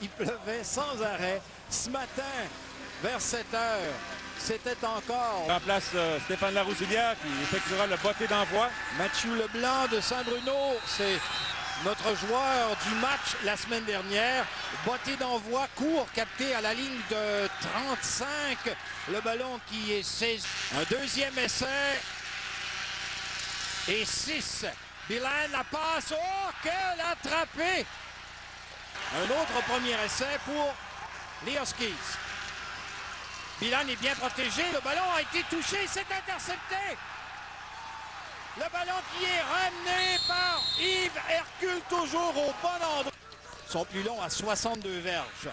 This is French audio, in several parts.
Il pleuvait sans arrêt. Ce matin, vers 7 heures, c'était encore... Remplace Stéphane Laroussilière qui effectuera le botté d'envoi. Mathieu Leblanc de Saint-Bruno, c'est notre joueur du match la semaine dernière. Botté d'envoi court, capté à la ligne de 35. Le ballon qui est saisi. Un deuxième essai. Et 6. Bilan, la passe. Oh, quelle attrapée! Un autre premier essai pour les Huskies. Bilan est bien protégé. Le ballon a été touché. C'est intercepté. Le ballon qui est ramené par Yves Hercule, toujours au bon endroit. Ils sont plus longs à 62 verges.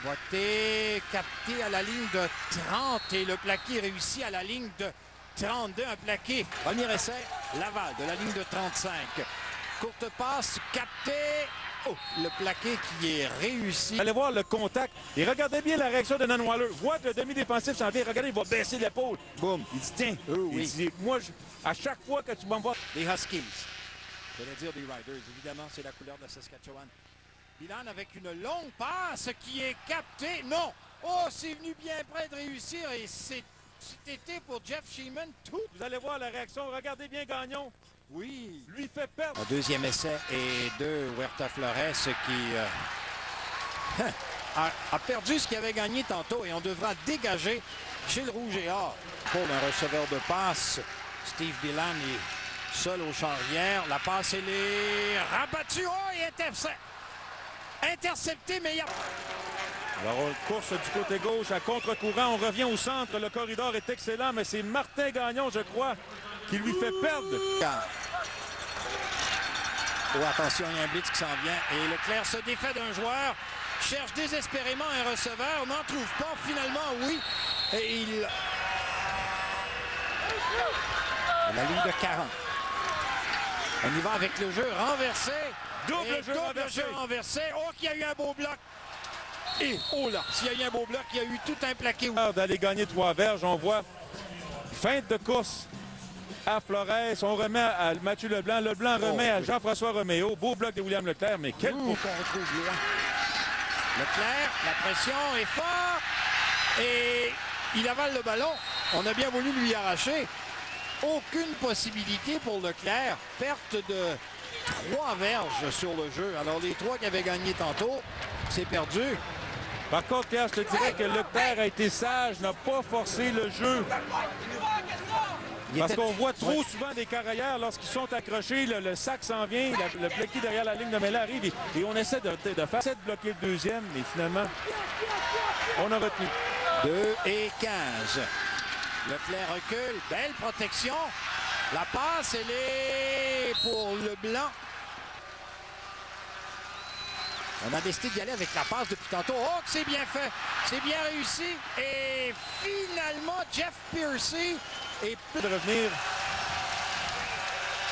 Botté capté à la ligne de 30 et le plaqué réussi à la ligne de 32. Un plaqué. Premier essai, Laval de la ligne de 35. Courte passe, capté. Oh, le plaqué qui est réussi. Allez voir le contact et regardez bien la réaction de Nan Waller. Voit que le demi-défensif s'en vient. Regardez, il va baisser l'épaule. Boum. Il dit tiens. Oui. Il dit moi, à chaque fois que tu vas me voir. Les Huskies. Je vais dire des Riders. Évidemment, c'est la couleur de la Saskatchewan. Bilan avec une longue passe qui est captée. Non. Oh, c'est venu bien près de réussir et c'était pour Jeff Sheeman tout. Vous allez voir la réaction. Regardez bien Gagnon. Oui. Lui fait perdre. Un deuxième essai et de Huerta Flores qui a perdu ce qu'il avait gagné tantôt et on devra dégager chez le Rouge et Or pour un receveur de passe. Steve Bilan est seul au champ arrière. La passe, elle est rabattue. Oh, il est intercepté, mais il y a... Alors, on course du côté gauche à contre-courant. On revient au centre. Le corridor est excellent, mais c'est Martin Gagnon, je crois, qui lui fait perdre. Oh, attention, il y a un blitz qui s'en vient. Et Leclerc se défait d'un joueur. Cherche désespérément un receveur. N'en trouve pas. Finalement, oui. Et il... La ligne de 40. On y va avec le jeu renversé. Double jeu renversé. Oh, qu'il y a eu un beau bloc. Et oh là, s'il y a eu un beau bloc, il y a eu tout un plaqué. D'aller gagner 3 verges, on voit feinte de course à Flores. On remet à Mathieu Leblanc. Leblanc remet à Jean-François Roméo. Beau bloc de William Leclerc, mais quel coup qu'on retrouve loin. Leclerc, la pression est forte et il avale le ballon. On a bien voulu lui arracher. Aucune possibilité pour Leclerc. Perte de 3 verges sur le jeu. Alors les 3 qui avaient gagné tantôt, c'est perdu. Par contre, Pierre, je te dirais que Leclerc a été sage, n'a pas forcé le jeu. Parce qu'on voit trop souvent des carrières lorsqu'ils sont accrochés, le sac s'en vient, le plaqué derrière la ligne de mêlée arrive et on essaie de faire de bloquer le deuxième, mais finalement, on a retenu. 2 et 15. Leclerc recule, belle protection. La passe, elle est pour Leblanc. On a décidé d'y aller avec la passe depuis tantôt. Oh, que c'est bien fait. C'est bien réussi. Et finalement, Jeff Piercy est... De revenir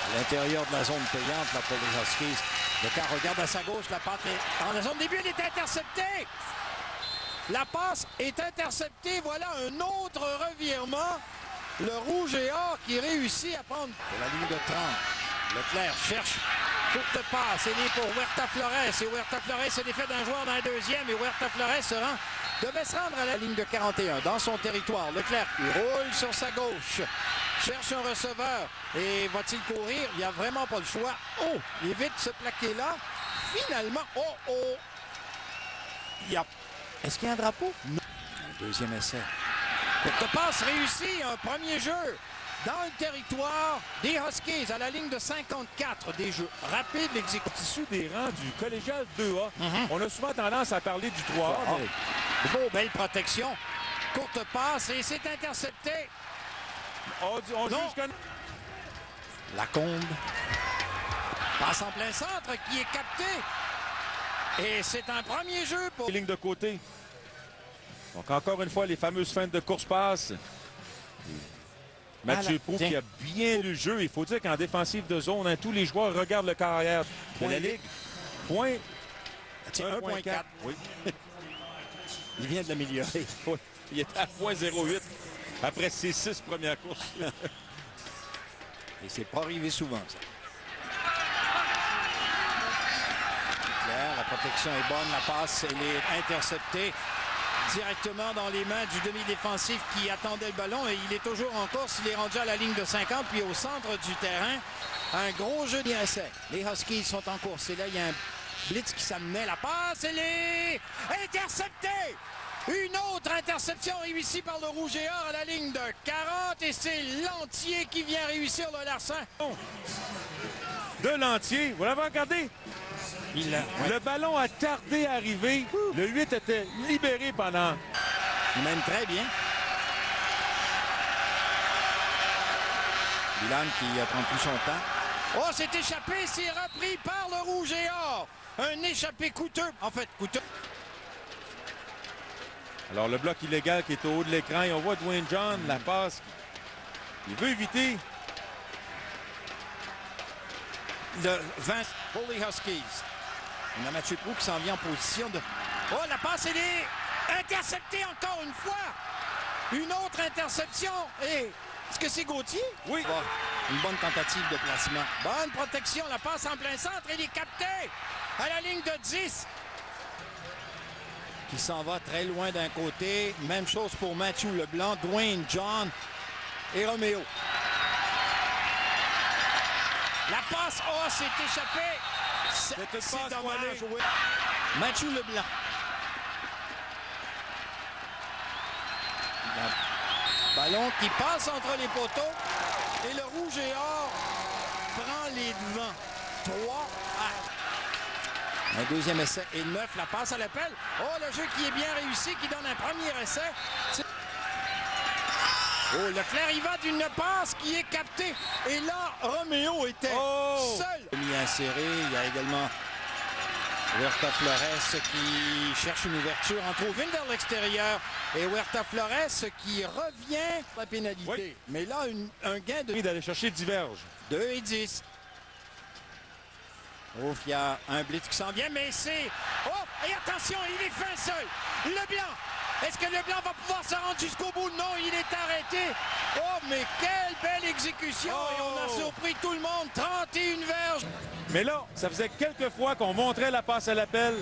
à l'intérieur de la zone payante là, pour les Huskies. Leclerc regarde à sa gauche. La passe est dans la zone début. Elle est interceptée. La passe est interceptée. Voilà un autre revirement. Le Rouge et Or qui réussit à prendre pour la ligne de 30. Leclerc cherche. Courte passe, elle est pour Huerta Flores. Et Huerta Flores se défait d'un joueur dans le deuxième. Et Huerta Flores devait se rendre à la ligne de 41 dans son territoire. Leclerc, il roule sur sa gauche. Cherche un receveur. Et va-t-il courir? Il n'y a vraiment pas le choix. Oh, il évite ce plaqué-là. Finalement, Est-ce qu'il y a un drapeau? Non. Un deuxième essai. Courte passe réussie. Un premier jeu. Dans le territoire des Huskies, à la ligne de 54, des jeux rapides, l'exécution. issu des rangs du collégial 2A. On a souvent tendance à parler du 3A. Mais... Beau, belle protection. Courte passe et c'est intercepté. On juge que... Lacombe. Passe en plein centre qui est capté. Et c'est un premier jeu pour... Les lignes de côté. Donc encore une fois, les fameuses feintes de course-passe. Mathieu Proulx qui a bien lu le jeu. Il faut dire qu'en défensive de zone, tous les joueurs regardent le carrière de la Ligue. Point 1.4. Oui. Il vient de l'améliorer. Oui. Il est à 0.08 après ses 6 premières courses. Et c'est pas arrivé souvent, ça. Flair, la protection est bonne, la passe elle est interceptée directement dans les mains du demi-défensif qui attendait le ballon et il est toujours en course, il est rendu à la ligne de 50 puis au centre du terrain. Un gros jeu d'essai. Les Huskies sont en course et là il y a un blitz qui s'amenait, la passe elle est interceptée. Une autre interception réussie par le Rouge et Or à la ligne de 40 et c'est Lantier qui vient réussir le larcin. De Lantier, vous l'avez regardé? Le ballon a tardé à arriver. Le 8 était libéré pendant. Il mène très bien. Bilan qui prend plus son temps. Oh, c'est échappé, c'est repris par le Rouge et Or. Un échappé coûteux. En fait, coûteux. Alors, le bloc illégal qui est au haut de l'écran. Et on voit Dwayne John, la passe. Il veut éviter. De 20 pour les Huskies. On a Mathieu Proulx qui s'en vient en position de... Oh, la passe, elle est interceptée encore une fois. Une autre interception. Et est-ce que c'est Gauthier? Oui. Oh, une bonne tentative de placement. Bonne protection. La passe en plein centre. Elle est captée à la ligne de 10. Qui s'en va très loin d'un côté. Même chose pour Matthew Leblanc, Dwayne John et Roméo. La passe, oh, c'est échappé. C'est dommage. Oui. Matthew Leblanc. Ballon qui passe entre les poteaux. Et le Rouge et Or prend les devants. 3 à... Un deuxième essai et 9. La passe à l'appel. Oh, le jeu qui est bien réussi, qui donne un premier essai. Oh, Leclerc, il va d'une passe qui est captée. Et là, Roméo était seul. Mis inséré, il y a également Huerta Flores qui cherche une ouverture en trop une vers l'extérieur. Et Huerta Flores qui revient à la pénalité. Oui. Mais là, un gain de... D'aller chercher diverge. 2 et 10. Oh, il y a un blitz qui s'en vient, mais c'est... Oh, et attention, il est fin seul. Leblanc. Est-ce que Leblanc va pouvoir se rendre jusqu'au bout? Non, il est arrêté. Oh, mais quelle belle exécution. Et on a surpris tout le monde. 31 verges. Mais là, ça faisait quelques fois qu'on montrait la passe à l'appel.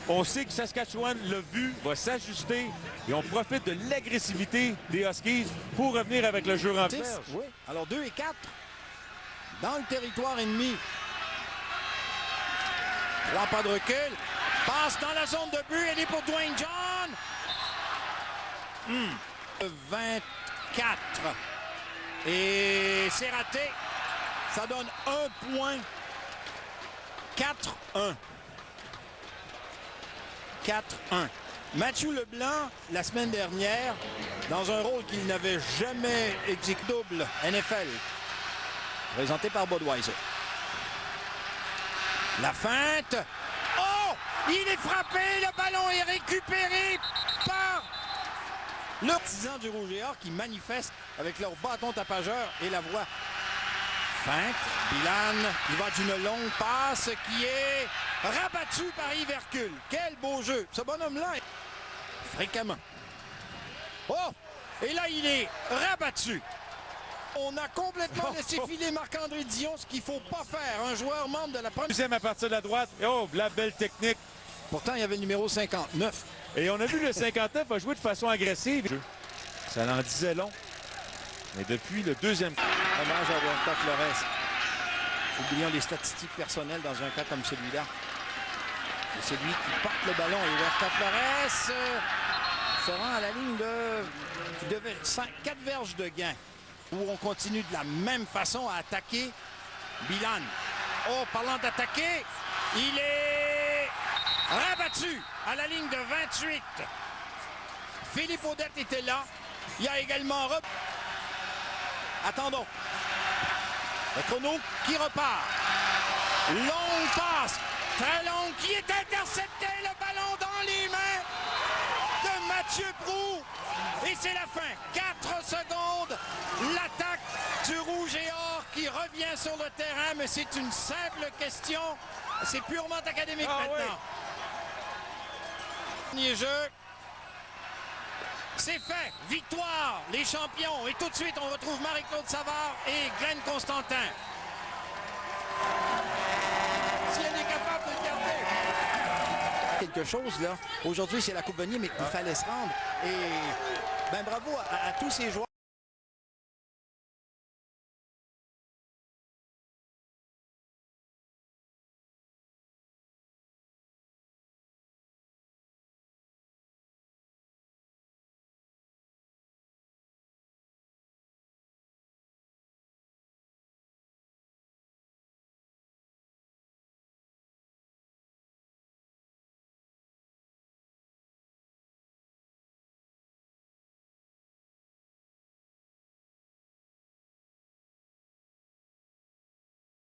On sait que Saskatchewan l'a vu, va s'ajuster. Et on profite de l'agressivité des Huskies pour revenir avec le jeu en verge. Oui. Alors 2 et 4. Dans le territoire ennemi. 3 pas de recul. Passe dans la zone de but. Elle est pour Dwayne John. 24. Et c'est raté. Ça donne 1 point. 4-1. 4-1. Mathieu Leblanc, la semaine dernière, dans un rôle qu'il n'avait jamais exécuté, double NFL, présenté par Budweiser. La feinte. Oh! Il est frappé. Le ballon est récupéré par le partisan du Rouge et Or qui manifeste avec leur bâton tapageur et la voix. Feinte. Bilan, il va d'une longue passe qui est rabattue par Yves Hercule. Quel beau jeu. Ce bonhomme-là, fréquemment. Oh! Et là, il est rabattu. On a complètement laissé filer Marc-André Dion, ce qu'il ne faut pas faire. Un joueur membre de la première... Deuxième à partir de la droite. Et oh, la belle technique. Pourtant, il y avait le numéro 59. Et on a vu le 59 a joué de façon agressive. Ça en disait long. Mais depuis le deuxième... Hommage à Huerta Flores. Oublions les statistiques personnelles dans un cas comme celui-là. Et c'est lui qui porte le ballon. Et Huerta Flores se rend à la ligne de 4 verges de gain. Où on continue de la même façon à attaquer Bilan. Oh, parlant d'attaquer, il est rabattu à la ligne de 28. Philippe Audette était là. Il y a également... Attendons. Le chrono qui repart. Longue passe. Très longue qui est interceptée. Le ballon dans les mains de Mathieu Proulx. Et c'est la fin. 4 secondes. L'attaque du Rouge et Or qui revient sur le terrain. Mais c'est une simple question. C'est purement académique maintenant. Dernier jeu. C'est fait. Victoire. Les champions. Et tout de suite, on retrouve Marie-Claude Savard et Glenn Constantin. Si elle est capable de le garder. quelque chose, là. Aujourd'hui, c'est la Coupe Vanier, mais il fallait se rendre. Et ben, bravo à tous ces joueurs.